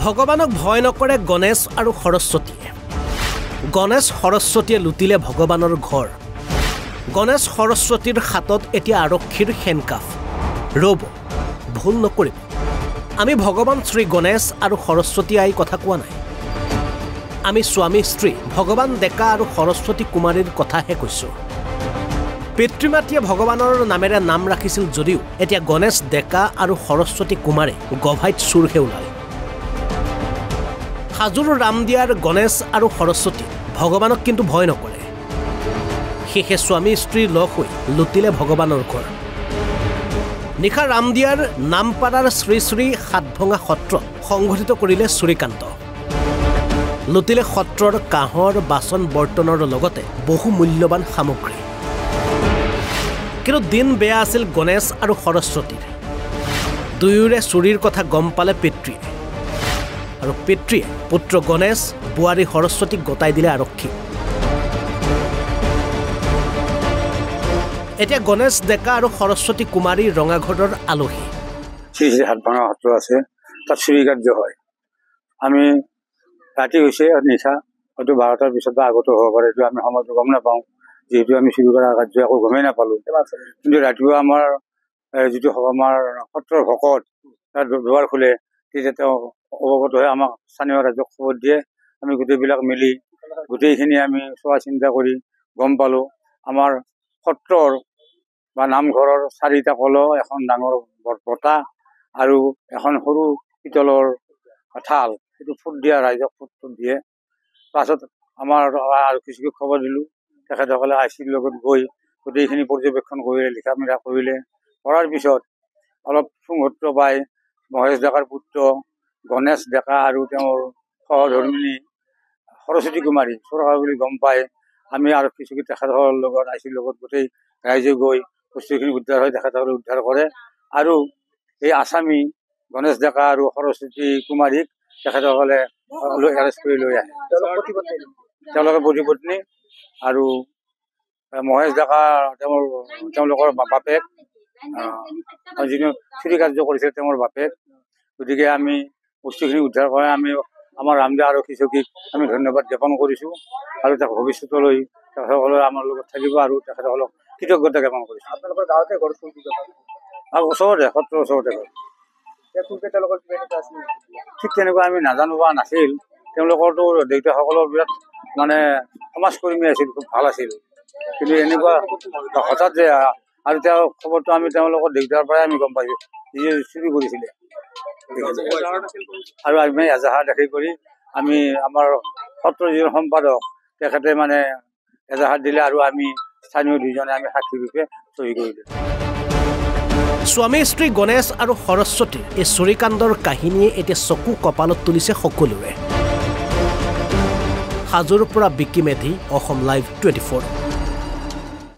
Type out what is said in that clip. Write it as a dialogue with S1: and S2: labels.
S1: ভগৱানক ভয় নকৰে গণেশ আৰু সৰস্বতীয়ে। গণেশ সৰস্বতীয়ে লুটিলে ভগৱানৰ ঘৰ। গণেশ সৰস্বতীৰ হাতত এতিয়া আৰক্ষীৰ হেণ্ডকাফ। ৰ'ব, ভুল নকৰিব, আমি ভগৱান শ্ৰী গণেশ আৰু সৰস্বতী আই কথা কোৱা নাই। আমি স্বামী স্ত্ৰী ভগৱান ডেকা আৰু সৰস্বতী কুমাৰীৰ কথাহে কৈছোঁ। পিতৃ মাতৃয়ে ভগৱানৰ নামেৰে নাম ৰাখিছিল যদিও এতিয়া গণেশ ডেকা আৰু সৰস্বতী কুমাৰে গভাইত চুৰহে ওলাল। হাজোৰ ৰামদিয়াৰ গণেশ আৰু সৰস্বতী ভগৱানক কিন্তু ভয় নকৰে। শেষে স্বামী স্ত্ৰী লগ হৈ লুটিলে ভগৱানৰ ঘৰ। নিশা ৰামদিয়াৰ নামপাৰাৰ শ্ৰী শ্ৰী সাতভঙা সত্ৰ সংঘটিত কৰিলে চুৰিকান্ত। লুটিলে সত্ৰৰ কাঁহৰ বাচন বৰ্তনৰ লগতে বহু মূল্যৱান সামগ্ৰী। কিন্তু দিন বেয়া আছিল গণেশ আৰু সৰস্বতীৰ। দুয়োৰে চুৰিৰ কথা গম পালে পিতৃয়ে, আৰু পিতৃয়ে পুত্ৰ গণেশ বোৱাৰী সৰস্বতীক গতাই দিলে আৰক্ষী। এতিয়া গণেশ ডেকা আৰু সৰস্বতী কুমাৰী ৰঙাঘৰৰ আলহী।
S2: শ্ৰী শ্ৰী সাতভঙা সত্ৰ আছে, তাত চুৰি কাৰ্য হয়। আমি ৰাতি হৈছে নিশা, হয়তো 12টাৰ পিছত বা আগতো হ'ব পাৰে, এইটো আমি সময়টো গম নাপাওঁ, যিহেতু আমি চুৰি কৰা কাৰ্য একো গমেই নাপালোঁ। কিন্তু ৰাতিপুৱা আমাৰ যিটো আমাৰ সত্ৰৰ ভকত তাত দুৱাৰ খোলে, তেতিয়া তেওঁ অৱগত হৈ আমাক স্থানীয় ৰাইজক খবৰ দিয়ে। আমি গোটেইবিলাক মিলি গোটেইখিনি আমি চোৱা চিন্তা কৰি গম পালোঁ, আমাৰ সত্ৰৰ বা নামঘৰৰ 4টা কলহ, এখন ডাঙৰ বঁটা আৰু এখন সৰু পিতলৰ থাল, সেইটো ফুট দিয়া, ৰাইজক ফুট দিয়ে। পাছত আমাৰ আৰক্ষীক খবৰ দিলোঁ, তেখেতসকলে আইচিৰ লগত গৈ গোটেইখিনি পৰ্যবেক্ষণ কৰিলে, লিখা মেলা কৰিলে। কৰাৰ পিছত অলপ মুহূৰ্ত পাই মহেশ ডেকাৰ পুত্ৰ গণেশ ডেকা আৰু তেওঁৰ সহধৰ্মিনী সৰস্বতী কুমাৰী চোৰকা বুলি গম পাই আমি আৰক্ষী চকী তেখেতসকলৰ লগত আইচিৰ লগত গোটেই ৰাইজে গৈ বস্তুখিনি উদ্ধাৰ হয়, তেখেতসকলে উদ্ধাৰ কৰে। আৰু এই আসামী গণেশ ডেকা আৰু সৰস্বতী কুমাৰীক তেখেতসকলে এৰেষ্ট কৰি লৈ আহে। তেওঁলোকৰ পতিপত্নী আৰু মহেশ ডেকা তেওঁলোকৰ বাপেক, যিটো চুৰি কাৰ্য কৰিছিল তেওঁৰ বাপেক। গতিকে আমি বস্তুখিনি উদ্ধাৰ কৰে আমি আমাৰ ৰামদিয়া আৰক্ষী চকীক আমি ধন্যবাদ জ্ঞাপন কৰিছোঁ, আৰু তাক ভৱিষ্যতলৈ তেখেতসকলে আমাৰ লগত থাকিব আৰু তেখেতসকলক কৃতজ্ঞতা জ্ঞাপন কৰিছোঁ। আপোনালোকৰ গাঁৱতে ঘৰ আৰু ওচৰতে, সত্ৰৰ ওচৰতে ঘৰ। ঠিক তেনেকুৱা আমি নাজানো বা নাছিল। তেওঁলোকৰতো দেউতাসকলৰ বিৰাট মানে সমাজকৰ্মী আছিল, খুব ভাল আছিল। কিন্তু এনেকুৱা হঠাৎ যে, আৰু তেওঁৰ খবৰটো আমি তেওঁলোকৰ দেউতাৰ পৰাই আমি গম পাইছোঁ, যিয়ে চুৰি কৰিছিলে। আৰু আমি এজাহাৰ দেখি কৰি আমি আমাৰ সত্ৰৰ যিজন সম্পাদক তেখেতে মানে এজাহাৰ দিলে, আৰু আমি স্থানীয় দুজনে আমি সাক্ষী ৰূপে চহী কৰিলোঁ।
S1: স্বামী স্ত্ৰী গণেশ আৰু সৰস্বতীৰ এই চুৰিকাণ্ডৰ কাহিনীয়ে এতিয়া চকু কপালত তুলিছে সকলোৰে। হাজোৰ পৰা বিকি মেধি, অসম লাইভ 24।